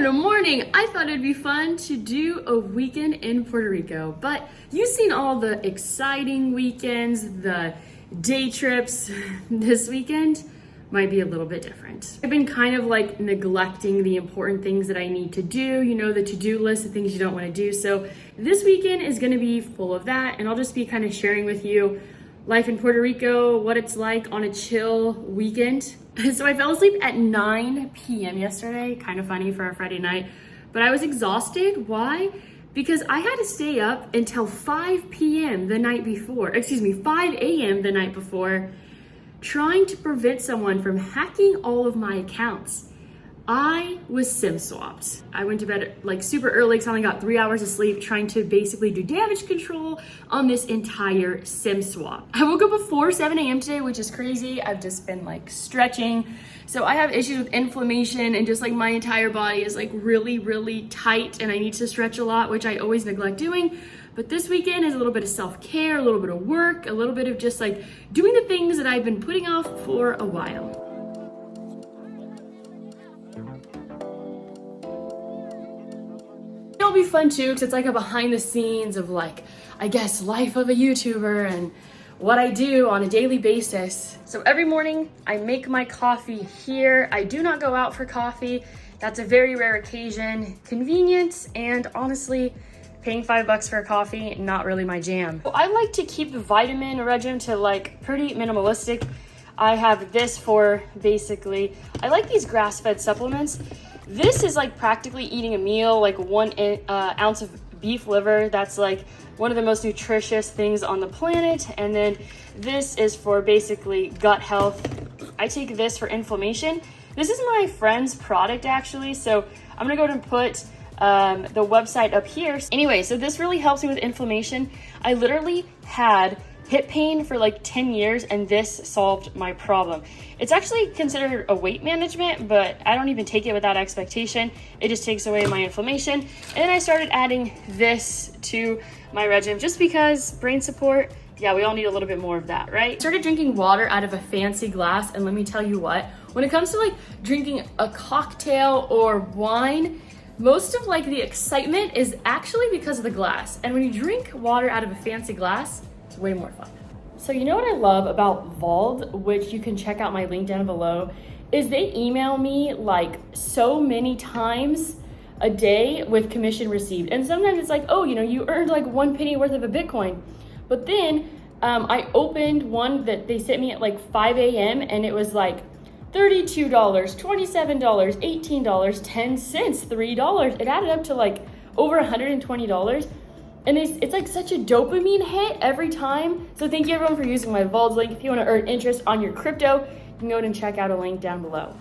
Good morning. I thought it'd be fun to do a weekend in Puerto Rico, but you've seen all the exciting weekends, the day trips. This weekend might be a little bit different. I've been kind of like neglecting the important things that I need to do, you know, the to-do list of things you don't want to do. So this weekend is going to be full of that, and I'll just be kind of sharing with you life in Puerto Rico, what it's like on a chill weekend. So I fell asleep at 9 p.m. yesterday, kind of funny for a Friday night, but I was exhausted. Why? Because I had to stay up until 5 p.m. the night before, 5 a.m. the night before, trying to prevent someone from hacking all of my accounts. I was SIM swapped. I went to bed like super early because I only got 3 hours of sleep trying to basically do damage control on this entire SIM swap. I woke up before 7 a.m. today, which is crazy. I've just been like stretching. So I have issues with inflammation and just like my entire body is like really tight and I need to stretch a lot, which I always neglect doing. But this weekend is a little bit of self-care, a little bit of work, a little bit of just like doing the things that I've been putting off for a while. It'll be fun too, because it's like a behind the scenes of like, I guess, life of a YouTuber and what I do on a daily basis. So every morning I make my coffee here. I do not go out for coffee. That's a very rare occasion. Convenience and honestly, paying $5 for a coffee, not really my jam. Well, I like to keep the vitamin regimen to like pretty minimalistic. I have this for basically, I like these grass-fed supplements. This is like practically eating a meal, like 1 ounce of beef liver. That's like one of the most nutritious things on the planet. And then this is for basically gut health. I take this for inflammation. This is my friend's product actually. So I'm gonna go ahead and put the website up here. Anyway, so this really helps me with inflammation. I literally had hip pain for like 10 years and this solved my problem. It's actually considered a weight management, but I don't even take it without expectation. It just takes away my inflammation. And then I started adding this to my regimen just because brain support, yeah, we all need a little bit more of that, right? I started drinking water out of a fancy glass, and let me tell you what, when it comes to like drinking a cocktail or wine, most of like the excitement is actually because of the glass. And when you drink water out of a fancy glass, it's way more fun. So you know what I love about 𝘱𝘱𝘭𝘺, which you can check out my link down below, is they email me like so many times a day with commission received. And sometimes it's like, oh, you know, you earned like 1 penny worth of a Bitcoin. But then I opened one that they sent me at like 5 a.m. and it was like $32, $27, $18, 10 cents, $3. It added up to like over $120. And it's like such a dopamine hit every time. So thank you everyone for using my 𝘱𝘱𝘺 link. If you want to earn interest on your crypto, you can go ahead and check out a link down below.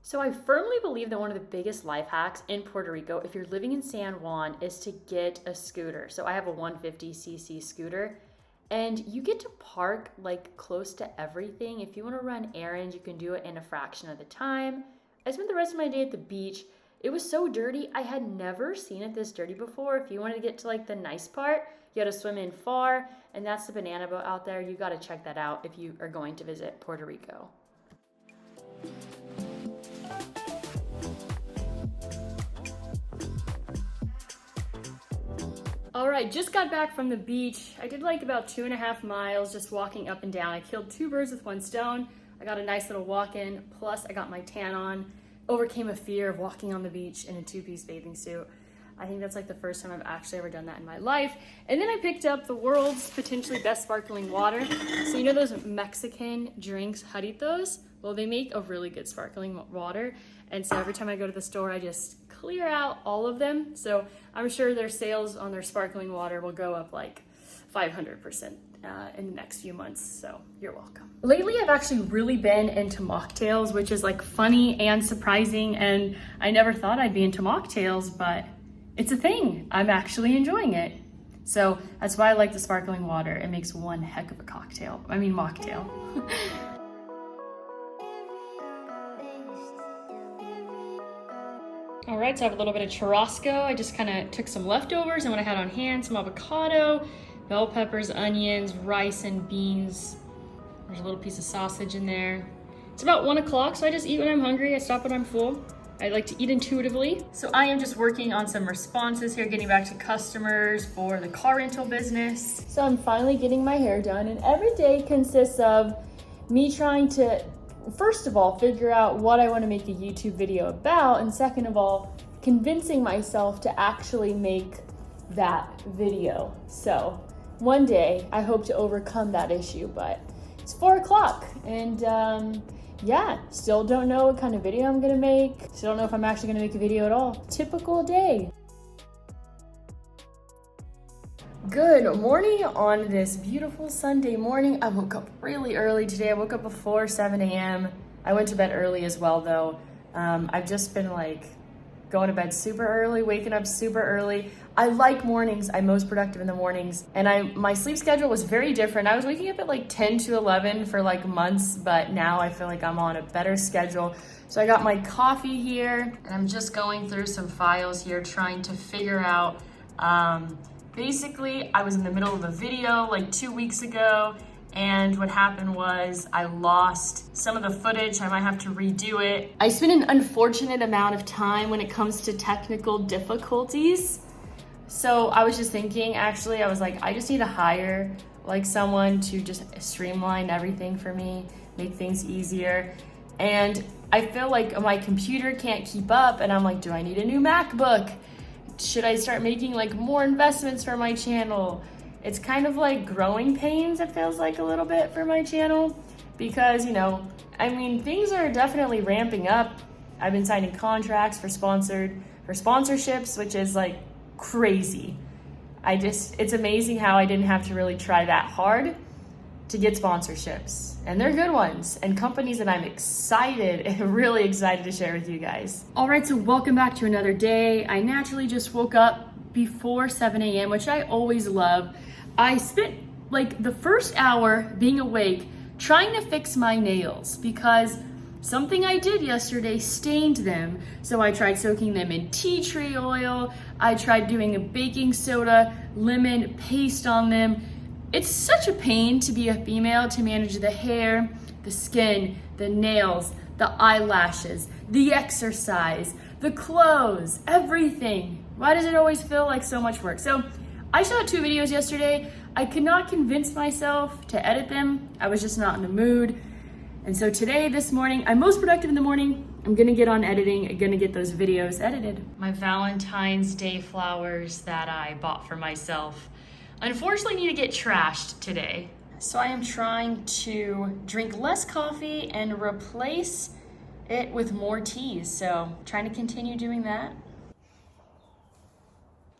So I firmly believe that one of the biggest life hacks in Puerto Rico, if you're living in San Juan, is to get a scooter. So I have a 150cc scooter. And you get to park like close to everything. If you want to run errands, you can do it in a fraction of the time. I spent the rest of my day at the beach. It was so dirty. I had never seen it this dirty before. If you wanted to get to like the nice part, you had to swim in far, and that's the banana boat out there. You got to check that out if you are going to visit Puerto Rico. All right, just got back from the beach. I did like about 2.5 miles just walking up and down. I killed 2 birds with 1 stone. I got a nice little walk in, plus I got my tan on. Overcame a fear of walking on the beach in a 2-piece bathing suit. I think that's like the first time I've actually ever done that in my life. And then I picked up the world's potentially best sparkling water. So you know those Mexican drinks, jarritos? Well, they make a really good sparkling water. And so every time I go to the store, I just clear out all of them. So I'm sure their sales on their sparkling water will go up like 500% in the next few months, so you're welcome. Lately, I've actually really been into mocktails, which is like funny and surprising, and I never thought I'd be into mocktails, but it's a thing. I'm actually enjoying it. So that's why I like the sparkling water. It makes one heck of a mocktail. All right, so I have a little bit of churrasco. I just kind of took some leftovers and what I had on hand, some avocado, bell peppers, onions, rice, and beans. There's a little piece of sausage in there. It's about 1 o'clock, so I just eat when I'm hungry. I stop when I'm full. I like to eat intuitively. So I am just working on some responses here, getting back to customers for the car rental business. So I'm finally getting my hair done, and every day consists of me trying to, first of all, figure out what I want to make a YouTube video about, and second of all, convincing myself to actually make that video. So one day I hope to overcome that issue, but it's 4 o'clock and yeah, still don't know what kind of video I'm gonna make. Still don't know if I'm actually gonna make a video at all. Typical day. Good morning on this beautiful Sunday morning. I woke up really early today. I woke up before 7 a.m. I went to bed early as well though. I've just been like going to bed super early, waking up super early. I like mornings. I'm most productive in the mornings. And my sleep schedule was very different. I was waking up at like 10 to 11 for like months, but now I feel like I'm on a better schedule. So I got my coffee here and I'm just going through some files here trying to figure out, basically I was in the middle of a video like 2 weeks ago, and what happened was I lost some of the footage. I might have to redo it. I spent an unfortunate amount of time when it comes to technical difficulties. So I was just thinking, actually, I was like, I just need to hire like someone to just streamline everything for me, make things easier. And I feel like my computer can't keep up, and I'm like, do I need a new MacBook? Should I start making like more investments for my channel? It's kind of like growing pains, it feels like a little bit for my channel, because, you know, I mean, things are definitely ramping up. I've been signing contracts for sponsorships, which is like crazy. It's amazing how I didn't have to really try that hard to get sponsorships, and they're good ones and companies that I'm really excited to share with you guys. All right, so welcome back to another day. I naturally just woke up before 7 a.m., which I always love. I spent like the first hour being awake trying to fix my nails because something I did yesterday stained them. So I tried soaking them in tea tree oil. I tried doing a baking soda lemon paste on them. It's such a pain to be a female, to manage the hair, the skin, the nails, the eyelashes, the exercise, the clothes, everything. Why does it always feel like so much work? So I shot 2 videos yesterday. I could not convince myself to edit them. I was just not in the mood. And so today, this morning, I'm most productive in the morning. I'm gonna get on editing. I'm gonna get those videos edited. My Valentine's Day flowers that I bought for myself unfortunately need to get trashed today. So I am trying to drink less coffee and replace it with more teas. So trying to continue doing that.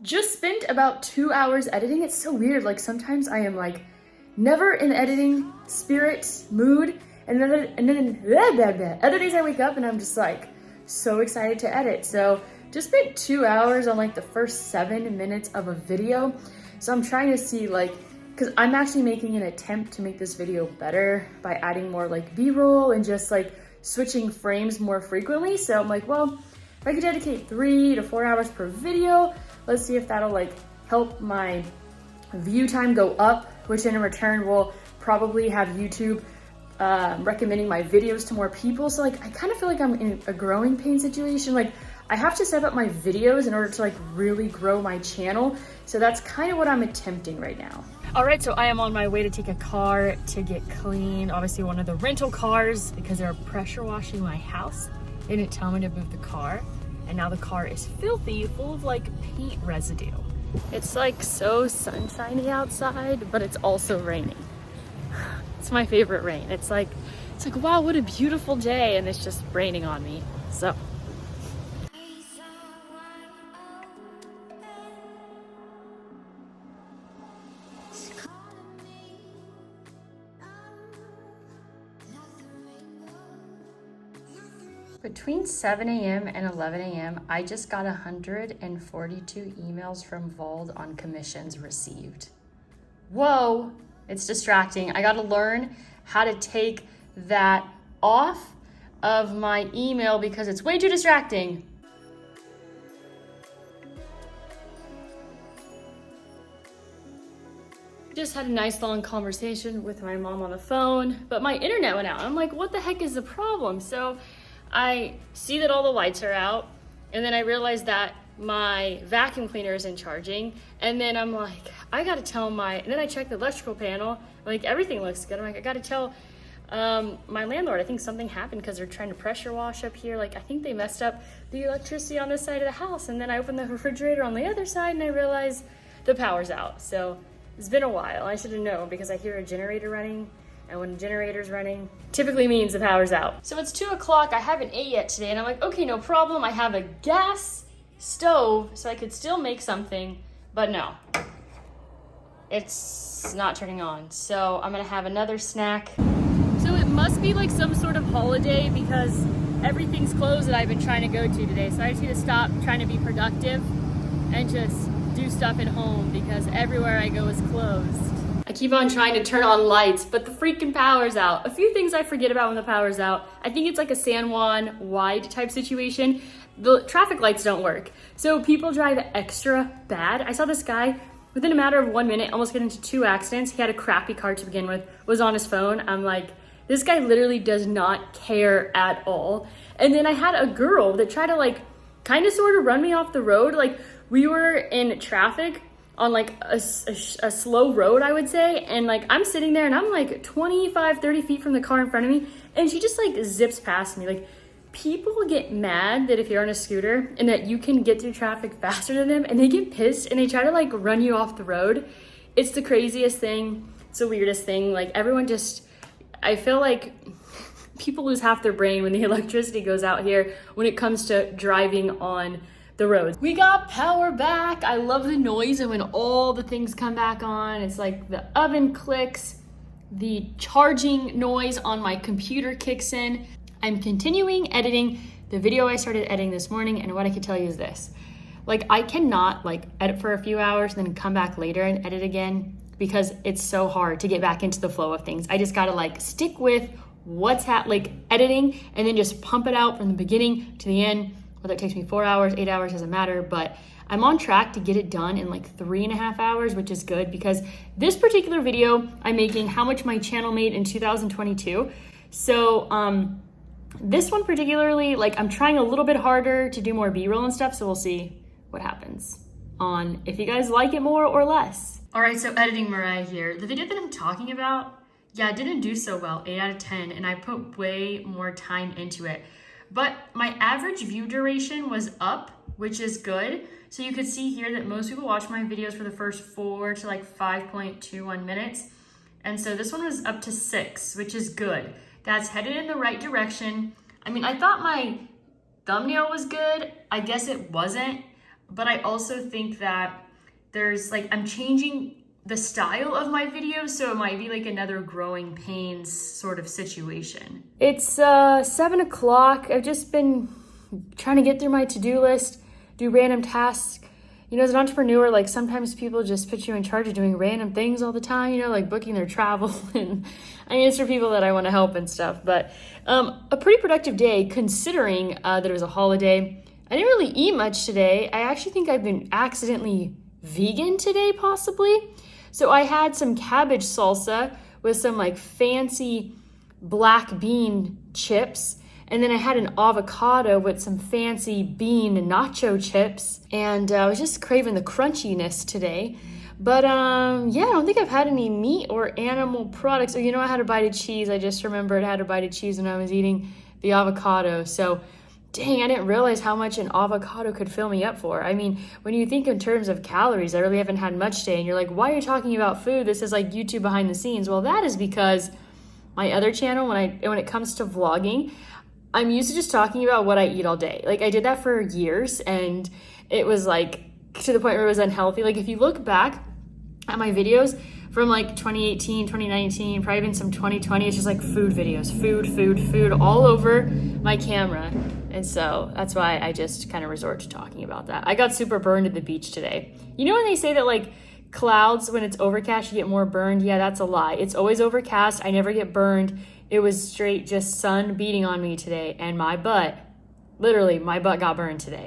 Just spent about 2 hours editing. It's so weird. Like sometimes I am like never in the editing spirit mood. And then other days I wake up and I'm just like so excited to edit. So just spent 2 hours on like the first 7 minutes of a video. So I'm trying to see like, cause I'm actually making an attempt to make this video better by adding more like B-roll and just like switching frames more frequently. So I'm like, well, if I could dedicate 3 to 4 hours per video, let's see if that'll like help my view time go up, which in return will probably have YouTube recommending my videos to more people. So like, I kind of feel like I'm in a growing pain situation. Like I have to step up my videos in order to like really grow my channel. So that's kind of what I'm attempting right now. All right, so I am on my way to take a car to get clean. Obviously one of the rental cars, because they're pressure washing my house. They didn't tell me to move the car. And now the car is filthy, full of like paint residue. It's like so sunshiny outside, but it's also raining. It's my favorite rain. It's like, wow, what a beautiful day. And it's just raining on me, so. Between 7 a.m. and 11 a.m., I just got 142 emails from Vold on commissions received. Whoa, it's distracting. I gotta learn how to take that off of my email because it's way too distracting. Just had a nice long conversation with my mom on the phone, but my internet went out. I'm like, what the heck is the problem? So I see that all the lights are out, and then I realize that my vacuum cleaner isn't charging, and then I'm like, I gotta tell and then I check the electrical panel, like everything looks good. I'm like, I gotta tell my landlord, I think something happened because they're trying to pressure wash up here. Like, I think they messed up the electricity on this side of the house. And then I opened the refrigerator on the other side and I realized the power's out. So it's been a while. I should have known because I hear a generator running, and when a generator's running, typically means the power's out. So it's 2 o'clock, I haven't ate yet today, and I'm like, okay, no problem. I have a gas stove, so I could still make something, but no, it's not turning on. So I'm gonna have another snack. So it must be like some sort of holiday because everything's closed that I've been trying to go to today. So I just need to stop trying to be productive and just do stuff at home because everywhere I go is closed. I keep on trying to turn on lights, but the freaking power's out. A few things I forget about when the power's out. I think it's like a San Juan wide type situation. The traffic lights don't work. So people drive extra bad. I saw this guy within a matter of 1 minute almost get into 2 accidents. He had a crappy car to begin with, was on his phone. I'm like, this guy literally does not care at all. And then I had a girl that tried to like kind of sort of run me off the road. Like, we were in traffic on like a slow road, I would say. And like, I'm sitting there and I'm like 25, 30 feet from the car in front of me. And she just like zips past me. Like, people get mad that if you're on a scooter and that you can get through traffic faster than them, and they get pissed and they try to like run you off the road. It's the craziest thing. It's the weirdest thing. Like, everyone just, I feel like people lose half their brain when the electricity goes out here when it comes to driving on the roads. We got power back. I love the noise and when all the things come back on. It's like the oven clicks, the charging noise on my computer kicks in. I'm continuing editing the video I started editing this morning, and what I can tell you is this. Like, I cannot like edit for a few hours and then come back later and edit again because it's so hard to get back into the flow of things. I just gotta like stick with what's like editing and then just pump it out from the beginning to the end. Whether it takes me 4 hours, 8 hours, doesn't matter, but I'm on track to get it done in like 3.5 hours, which is good because this particular video I'm making how much my channel made in 2022. So this one particularly, like, I'm trying a little bit harder to do more B-roll and stuff, so we'll see what happens on if you guys like it more or less. All right, so editing Mariah here. The video that I'm talking about, yeah, it didn't do so well, 8 out of 10, and I put way more time into it. But my average view duration was up, which is good. So you could see here that most people watch my videos for the first 4 to like 5.21 minutes. And so this one was up to 6, which is good. That's headed in the right direction. I mean, I thought my thumbnail was good. I guess it wasn't, but I also think that there's like, I'm changing the style of my videos, so it might be like another growing pains sort of situation. It's 7 o'clock. I've just been trying to get through my to-do list, do random tasks. You know, as an entrepreneur, like sometimes people just put you in charge of doing random things all the time, you know, like booking their travel. And I mean, it's for people that I want to help and stuff. But a pretty productive day considering that it was a holiday. I didn't really eat much today. I actually think I've been accidentally vegan today, possibly. So I had some cabbage salsa with some like fancy black bean chips. And then I had an avocado with some fancy bean nacho chips. And I was just craving the crunchiness today. But yeah, I don't think I've had any meat or animal products. Oh, you know, I had a bite of cheese. I just remembered I had a bite of cheese when I was eating the avocado. So dang, I didn't realize how much an avocado could fill me up for. I mean, when you think in terms of calories, I really haven't had much today. And you're like, why are you talking about food? This is like YouTube behind the scenes. Well, that is because my other channel, when it comes to vlogging, I'm used to just talking about what I eat all day. Like, I did that for years, and it was like to the point where it was unhealthy. Like, if you look back at my videos from like 2018, 2019, probably even some 2020, it's just like food videos, food all over my camera. And so that's why I just kind of resort to talking about that. I got super burned at the beach today. You know when they say that like clouds, when it's overcast, you get more burned? Yeah, that's a lie. It's always overcast. I never get burned. It was straight just sun beating on me today, and my butt, literally my butt got burned today.